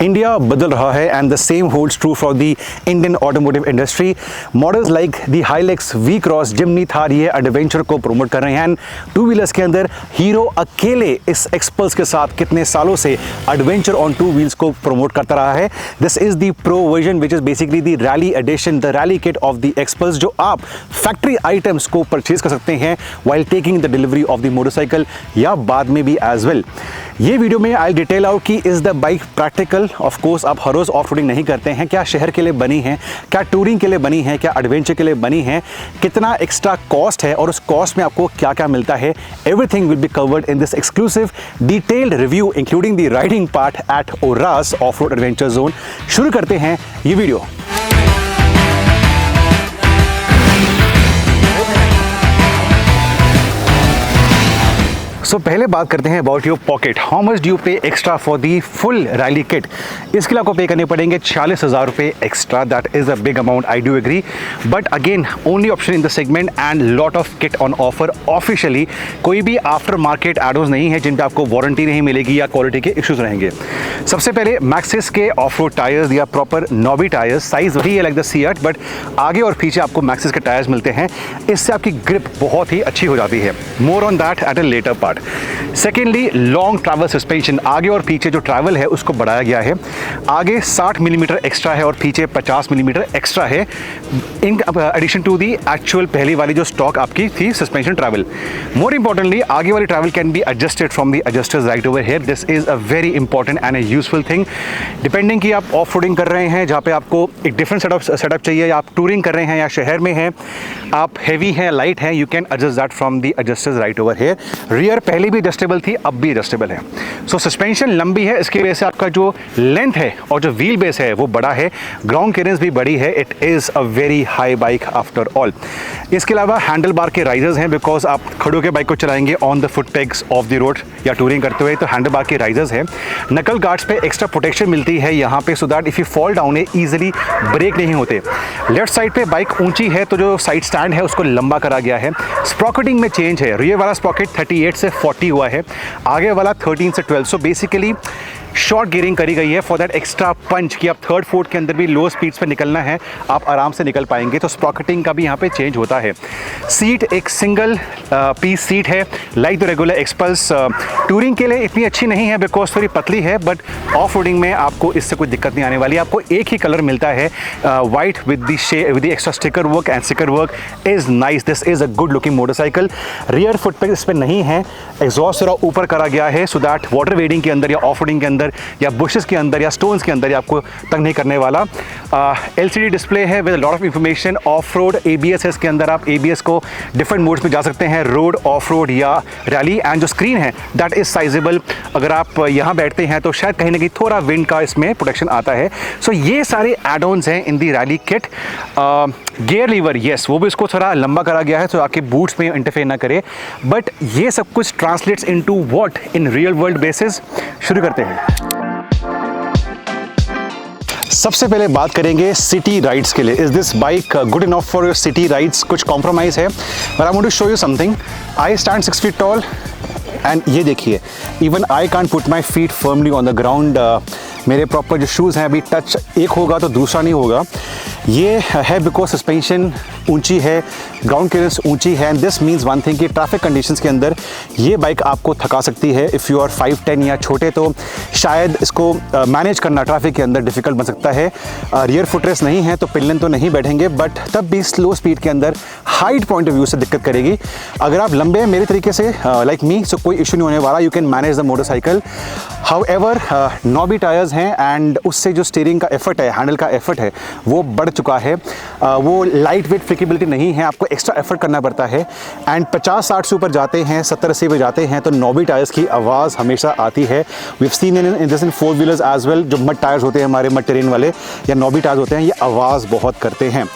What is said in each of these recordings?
India बदल रहा है and the same holds true for the Indian automotive industry. Models like the Hilux, V Cross, Jimny, Thar ये adventure को promote कर रहे हैं। एंड टू व्हीलर्स के अंदर हीरो अकेले इस एक्सपल्स के साथ कितने सालों से एडवेंचर ऑन टू व्हील्स को प्रमोट करता रहा है। This is the pro version which is basically the rally edition, the rally kit of the Xpulse, जो आप फैक्ट्री आइटम्स को परचेज कर सकते हैं while taking the delivery of the motorcycle या बाद में भी एज वेल। ये वीडियो में आई डिटेल आउट कि is the bike practical. Of course आप हर रोज ऑफ रोडिंग नहीं करते हैं, क्या शहर के लिए बनी है, क्या टूरिंग के लिए बनी है, क्या एडवेंचर के लिए बनी है, कितना एक्स्ट्रा कॉस्ट है और उस कॉस्ट में आपको क्या क्या मिलता है। Everything will be covered in this exclusive detailed review including the riding part at Aura's off road adventure zone. शुरू करते हैं ये वीडियो। पहले बात करते हैं about your pocket. How much do you pay extra for the full rally kit. इसके लिए आपको पे करने पड़ेंगे 40,000 रुपये extra. That is a big amount, I do agree, but again only option in the segment and lot of kit on offer officially. कोई भी after market एडोज नहीं है जिन पे आपको वारंटी नहीं मिलेगी या क्वालिटी के इश्यूज रहेंगे। सबसे पहले मैक्सिस के ऑफ रोड टायर्स या प्रॉपर नॉबी टायर्स, साइज वही है लाइक द सीएट, बट आगे और पीछे आपको मैक्सिस के टायर्स मिलते हैं। इससे आपकी ग्रिप बहुत ही अच्छी हो जाती है। More on that at a later part. Secondly, long travel suspension, आगे और पीछे जो ट्रैवल है उसको बढ़ाया गया है। आगे 60 मिलीमीटर एक्स्ट्रा है और पीछे 50 मिलीमीटर एक्स्ट्रा है in addition to the actual पहली वाली जो स्टॉक आपकी थी सस्पेंशन ट्रैवल। मोर इंपॉर्टेंटली, आगे वाली travel can be adjusted from the adjusters right over here. This is a very important and A useful thing. Depending कि आप ऑफ रोडिंग कर रहे हैं जहाँ पे आपको एक डिफरेंट सेटअप चाहिए, या आप टूरिंग कर रहे हैं या शहर में हैं, आप हैवी हैं, लाइट हैं, you can adjust that from the adjusters right over here. Rear पहले भी एडजस्टेबल थी, अब भी एडजस्टेबल है। सो सस्पेंशन लंबी है, इसकी वजह से आपका जो लेंथ है और जो व्हील बेस है वो बड़ा है, ग्राउंड क्लियरेंस भी बड़ी है। It is a very high bike after all. इसके अलावा हैंडल बार के राइजर्स हैं, बिकॉज आप खड़ो के बाइक को चलाएंगे on the foot pegs of the road या टूरिंग करते हुए, तो हैंडल बार के राइजर्स हैं। नकल गार्ड्स पे एक्स्ट्रा प्रोटेक्शन मिलती है यहाँ पे, so that if you fall down easily break नहीं होते। लेफ्ट साइड पे बाइक ऊंची है तो जो साइड स्टैंड है उसको लंबा करा गया है। स्प्रॉकेटिंग में चेंज है, रियर वाला स्प्रॉकेट 38 से 40 हुआ है, आगे वाला 13 से 12। सो बेसिकली शॉर्ट गियरिंग करी गई है फॉर दैट एक्स्ट्रा पंच कि आप थर्ड फोर्थ के अंदर भी लो स्पीड्स पे निकलना है, आप आराम से निकल पाएंगे। तो स्प्रॉकेटिंग का भी यहाँ पे चेंज होता है। सीट एक सिंगल पीस सीट है like the regular XPulse. Touring के लिए इतनी अच्छी नहीं है बिकॉज थोड़ी पतली है, बट ऑफ रोडिंग में आपको इससे कोई दिक्कत नहीं आने वाली। आपको एक ही कलर मिलता है, white with the extra sticker work, and sticker work is nice. This is a good looking motorcycle. Rear foot पे इस पर नहीं है, एग्जॉस्ट थोड़ा ऊपर करा गया है सो दैट वाटर वेडिंग के अंदर या ऑफ रोडिंग के अंदर या बुशेस के अंदर या स्टोन्स के अंदर आपको तंग नहीं करने वाला। LCD डिस्प्ले है with lot of information. Of road ABS है इसके अंदर, आप ABS को डिफरेंट मोड्स में जा सकते हैं, रोड, ऑफ रोड या रैली। एंड जो स्क्रीन है दैट इज साइजेबल, अगर आप यहाँ बैठते हैं तो शायद कहीं ना कहीं थोड़ा विंड का इसमें प्रोटेक्शन आता है। सो ये सारे एड-ऑन्स हैं in the rally kit. Gear lever, yes, वो भी इसको थोड़ा लंबा करा गया है तो आपके बूट्स में इंटरफेयर ना करे, बट ये सब कुछ translates into what in real world basis. शुरू करते हैं। सबसे पहले बात करेंगे सिटी राइड्स के लिए। Is this bike good enough for your city rides? कुछ कॉम्प्रोमाइज़ है, but I want to show you something. I stand 6 feet tall and ये देखिए, even I can't put my feet firmly on the ground. मेरे proper जो shoes हैं अभी touch एक होगा तो दूसरा नहीं होगा। ये है बिकॉज सस्पेंशन ऊंची है, ग्राउंड क्लियरेंस ऊंची है। And this means one thing कि ट्रैफिक कंडीशंस के अंदर ये बाइक आपको थका सकती है। इफ़ यू आर 5'10" या छोटे तो शायद इसको मैनेज करना ट्रैफिक के अंदर डिफ़िकल्ट बन सकता है। रियर फुटरेस्ट नहीं है तो पिलन तो नहीं बैठेंगे, बट तब भी स्लो स्पीड के अंदर हाइट पॉइंट ऑफ व्यू से दिक्कत करेगी। अगर आप लंबे हैं मेरे तरीके से लाइक मी, सो कोई इशू नहीं होने वाला, you can manage the motorcycle. However knobby tyres हैं एंड उससे जो स्टीयरिंग का एफर्ट है, हैंडल का एफर्ट है, वो बढ़ चुका है। वो लाइट वेट फ्लिकेबिलिटी नहीं है, आपको एक्स्ट्रा एफर्ट करना पड़ता है। एंड 50-60 से ऊपर जाते हैं, 70-80 पे जाते हैं तो नॉबी टायर्स की आवाज़ हमेशा आती है। We have seen in this in 4 wheelers as well. जो मड टायर्स होते हैं हमारे, मड टेरेन वाले या नॉबी टायर्स होते हैं, ये आवाज़ बहुत करते हैं।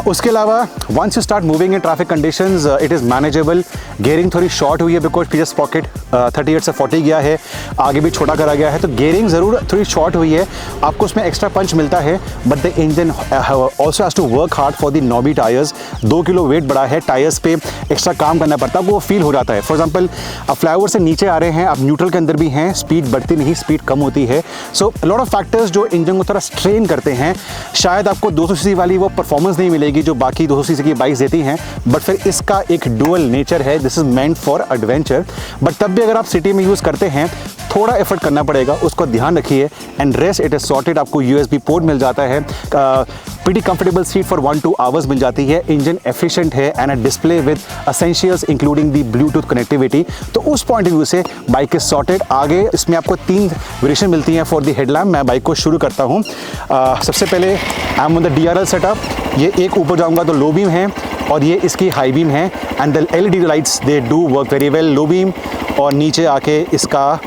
उसके अलावा once you start moving in traffic conditions it is manageable. Gearing थोड़ी शॉर्ट हुई है बिकॉज पीछे स्पॉकेट 38 से 40 गया है, आगे भी छोटा करा गया है, तो गियरिंग ज़रूर थोड़ी शॉर्ट हुई है, आपको उसमें एक्स्ट्रा पंच मिलता है। But the engine also has to work hard for the knobby tyres. 2 kilo weight बढ़ा है, टायर्स पे एक्स्ट्रा काम करना पड़ता है, वो फील हो जाता है। फॉर एग्जाम्पल आप फ्लाईओवर से नीचे आ रहे हैं, आप न्यूट्रल के अंदर भी हैं, स्पीड बढ़ती नहीं, स्पीड कम होती है। सो लॉट ऑफ फैक्टर्स जो इंजन को थोड़ा स्ट्रेन करते हैं। शायद आपको 200 सीसी वाली वो परफॉर्मेंस नहीं मिलेगी जो बाकी 200 सीसी की बाइक्स देती हैं, बट फिर इसका एक डुअल नेचर है, this is meant for adventure. But तब भी अगर आप सिटी में यूज़ करते हैं थोड़ा एफर्ट करना पड़ेगा, उसको ध्यान रखिए। And rest it is sorted, आपको USB पोर्ट मिल जाता है, pretty comfortable seat for 1-2 hours मिल जाती है, इंजन एफिशिएंट है and a display with essentials including the Bluetooth connectivity. तो उस पॉइंट ऑफ व्यू से बाइक इज सॉर्टेड। आगे इसमें आपको 3 वेरिएशन मिलती हैं फॉर द हेडलैम्प। मैं बाइक को शुरू करता हूँ। सबसे पहले I am on the DRL setup. ये एक ऊपर जाऊँगा तो लो बीम है और ये इसकी हाई बीम है and the LED lights they do work very well. Low beam और नीचे आके इसका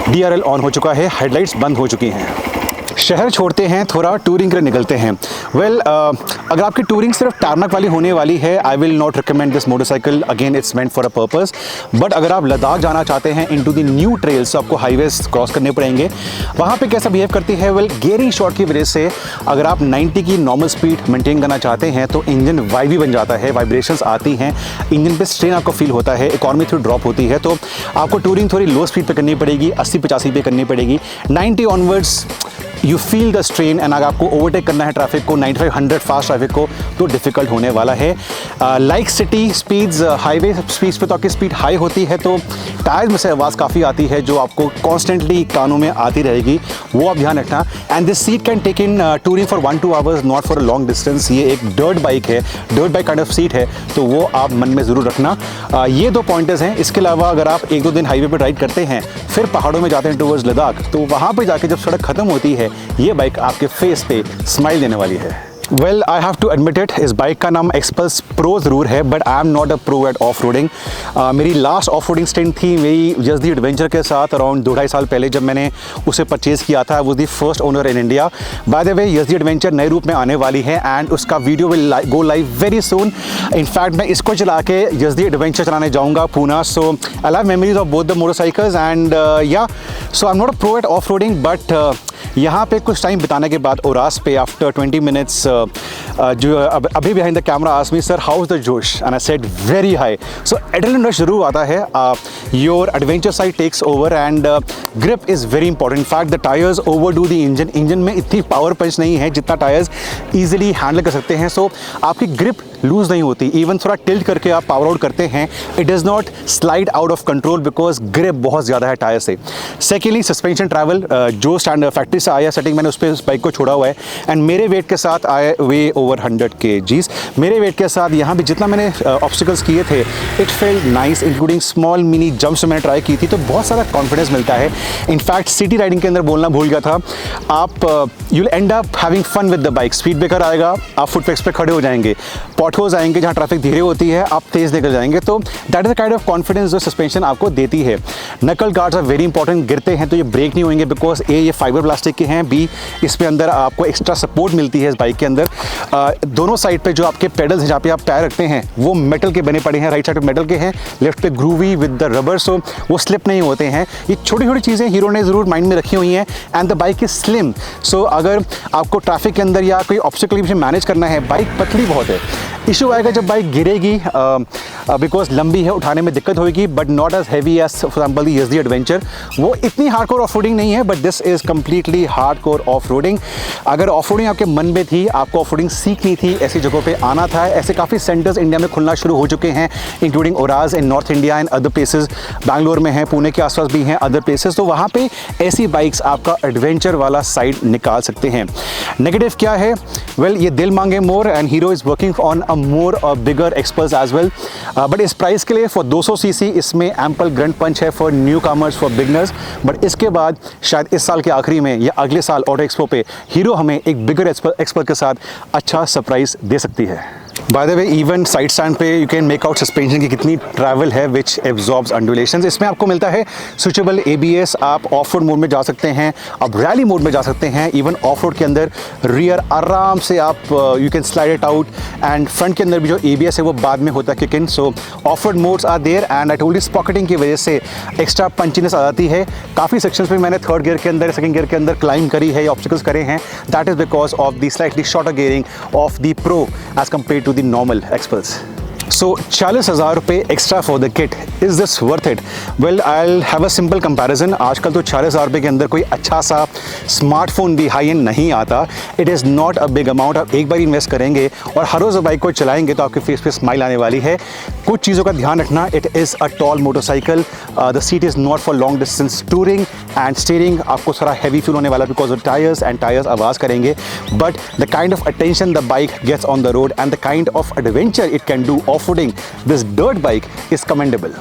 DRL ऑन हो चुका है, हेडलाइट्स बंद हो चुकी हैं। शहर छोड़ते हैं, थोड़ा टूरिंग के लिए निकलते हैं। अगर आपकी टूरिंग सिर्फ टारनक वाली होने वाली है, I will not recommend this motorcycle, again it's meant for a purpose. But अगर आप लद्दाख जाना चाहते हैं इनटू द न्यू ट्रेल्स, तो आपको हाईवेज क्रॉस करने पड़ेंगे। वहाँ पे कैसा बिहेव करती है? गियरिंग शॉट की वजह से अगर आप 90 की नॉर्मल स्पीड मेंटेन करना चाहते हैं तो इंजन वाइब्रेट बन जाता है, वाइब्रेशंस आती हैं, इंजन पे स्ट्रेन आपको फील होता है, इकॉनमी थोड़ी ड्रॉप होती है, तो आपको टूरिंग थोड़ी लो स्पीड पे करनी पड़ेगी, 80-85 पे करनी पड़ेगी। 90 onwards you feel the strain and अगर आपको ओवरटेक करना है ट्रैफिक को, 95-100 फास्ट ट्रैफिक को, तो डिफिकल्ट होने वाला है। Like city speeds, highway speeds पे तो आपकी स्पीड हाई होती है तो टायर्स में से आवाज़ काफ़ी आती है जो आपको कॉन्स्टेंटली कानों में आती रहेगी, वो आप ध्यान रखना। And this seat can take in touring for 1-2 hours, not for a long distance. ये एक डर्ट बाइक है, dirt bike kind of seat है, तो वो आप मन में ज़रूर रखना। ये 2 पॉइंटर्स हैं। इसके अलावा अगर आप 1-2 दिन हाईवे पर राइड करते हैं, फिर पहाड़ों में जाते हैं टूवर्ड्स लद्दाख, तो वहाँ पर जाके जब सड़क खत्म होती है, ये बाइक आपके फेस पे स्माइल देने वाली है। Well I have to admit it, इस बाइक का नाम एक्सपल्स प्रो ज़रूर है, but I am not a pro at off roading. मेरी लास्ट ऑफ रोडिंग स्टेंट थी मेरी जस्ट दी एडवेंचर के साथ अराउंड 2-2.5 साल पहले, जब मैंने उसे परचेज़ किया था। वो the first owner in India. By the way yes the adventure नए रूप में आने वाली है एंड उसका video will go live very soon. In fact मैं इसको चला के यस दी एडवेंचर चलाने जाऊँगा Poona. So I have memories of both the motorcycles and yeah so I am not a pro at off roading, but यहाँ पे कुछ टाइम बिताने के बाद ओरास पे आफ्टर 20 मिनट्स जो अभी behind the camera asked me, sir how is the जोश, and I said very high. So adrenaline rush जरूर आता है, your adventure side takes over and grip is very important. In fact the tyres overdo the engine, engine में इतनी power पंच नहीं है जितना tyres easily handle कर सकते हैं। सो आपकी ग्रिप लूज नहीं होती, इवन थोड़ा टिल्ट करके आप पावर आउट करते हैं, it does not slide out of control because grip बहुत ज़्यादा है टायर से। सेकेंडली सस्पेंशन ट्रैवल, जो स्टैंड फैक्ट्री से आया सेटिंग मैंने उस पर उस बाइक को छोड़ा हुआ है एंड मेरे वेट के साथ आए वे ओवर 100 kgs। मेरे वेट के साथ यहाँ भी जितना मैंने ऑब्स्टिकल्स किए थे it felt nice, including small mini jumps मैंने ट्राई की थी, तो बहुत सारा कॉन्फिडेंस मिलता है। इनफैक्ट सिटी राइडिंग के अंदर बोलना भूल गया था, आप you will end up having fun with the bike. Speed breaker आएगा, आप फुटपेक्स पे खड़े हो जाएंगे, पॉटहोल्स आएंगे जहाँ ट्रैफिक धीरे होती है, आप तेज़ निकल जाएंगे, तो that is the kind of confidence जो सस्पेंशन आपको देती है। नकल गार्ड्स आर वेरी इंपॉर्टेंट, गिरते हैं तो ये ब्रेक नहीं होंगे बिकॉज ये फाइबर प्लास्टिक के हैं, बी इसमें अंदर आपको एक्स्ट्रा सपोर्ट मिलती है इस बाइक के अंदर। दोनों साइड पे जो आपके पेडल्स हैं जहाँ पे आप पैर रखते हैं वो मेटल के बने पड़े हैं, राइट साइड पे मेटल के हैं, लेफ्ट पे ग्रूवी विद द रबर, सो वो स्लिप नहीं होते हैं। ये छोटी छोटी चीज़ें हीरो ने ज़रूर माइंड में रखी हुई हैं and the bike is slim. So अगर आपको ट्रैफिक के अंदर या कोई ऑब्स्टिकल भी मैनेज करना है, बाइक पतली बहुत है। इशू आएगा जब बाइक गिरेगी बिकॉज लंबी है, उठाने में दिक्कत होगी, but not as heavy as for example the SD adventure. वो इतनी हार्डकोर ऑफ रोडिंग नहीं है, but this is completely hardcore off roading. अगर ऑफ रोडिंग आपके मन में थी, आपको ऑफ रोडिंग सीखनी थी, ऐसी जगहों पे आना था, ऐसे काफ़ी सेंटर्स इंडिया में खुलना शुरू हो चुके हैं, including Auras in north India and other places, Bangalore में हैं, पुणे के आसपास भी हैं अदर प्लेसेस, तो वहाँ पे ऐसी बाइक्स आपका एडवेंचर वाला साइड निकाल सकते हैं। नेगेटिव क्या है? वेल ये दिल मांगे more and Hero is working on a more bigger experts as well, but इस प्राइस के लिए फॉर 200 सीसी इसमें एम्पल ग्रंट पंच है for newcomers, for beginners. But इसके बाद शायद इस साल के आखिरी में या अगले साल ऑटो एक्सपो पे हीरो हमें एक बिगर एक्सपर्ट के साथ अच्छा सरप्राइज दे सकती है। By the way even side stand पे you can make out suspension की कितनी ट्रैवल है विच एब्जॉर्ब्स अंडुलेशंस। इसमें आपको मिलता है स्विचेबल ABS, आप ऑफ रोड मोड में जा सकते हैं, आप रैली मोड में जा सकते हैं, इवन ऑफ रोड के अंदर रियर आराम से आप you can slide it out, and front के अंदर भी जो ABS है वो बाद में होता है kick in. So off road modes are there and I told you pocketing की वजह से एक्स्ट्रा पंचीनेस आ जाती है। काफ़ी सेक्शंस में मैंने थर्ड गियर के अंदर, सेकंड गियर के अंदर क्लाइंब करी है, ऑब्स्टिकल्स करे हैं, that is because of the slightly shorter gearing of the pro as compare to the normal experts. So 40,000 रुपये extra for the kit, is this worth it? Well I will have a simple comparison. आजकल तो 40,000 रुपये के अंदर कोई अच्छा सा smartphone भी हाई एंड नहीं आता। It is not a big amount. आप एक बार इन्वेस्ट करेंगे और हर रोज़ बाइक को चलाएंगे तो आपके फेस पे स्माइल आने वाली है। कुछ चीज़ों का ध्यान रखना, it is a tall motorcycle, the seat is not for long distance touring, and steering आपको थोड़ा हैवी फील होने वाला because of tyres, and tyres आवाज़ करेंगे। But the kind of attention the bike gets on the road and the kind of adventure it can do off roading, this dirt bike is commendable.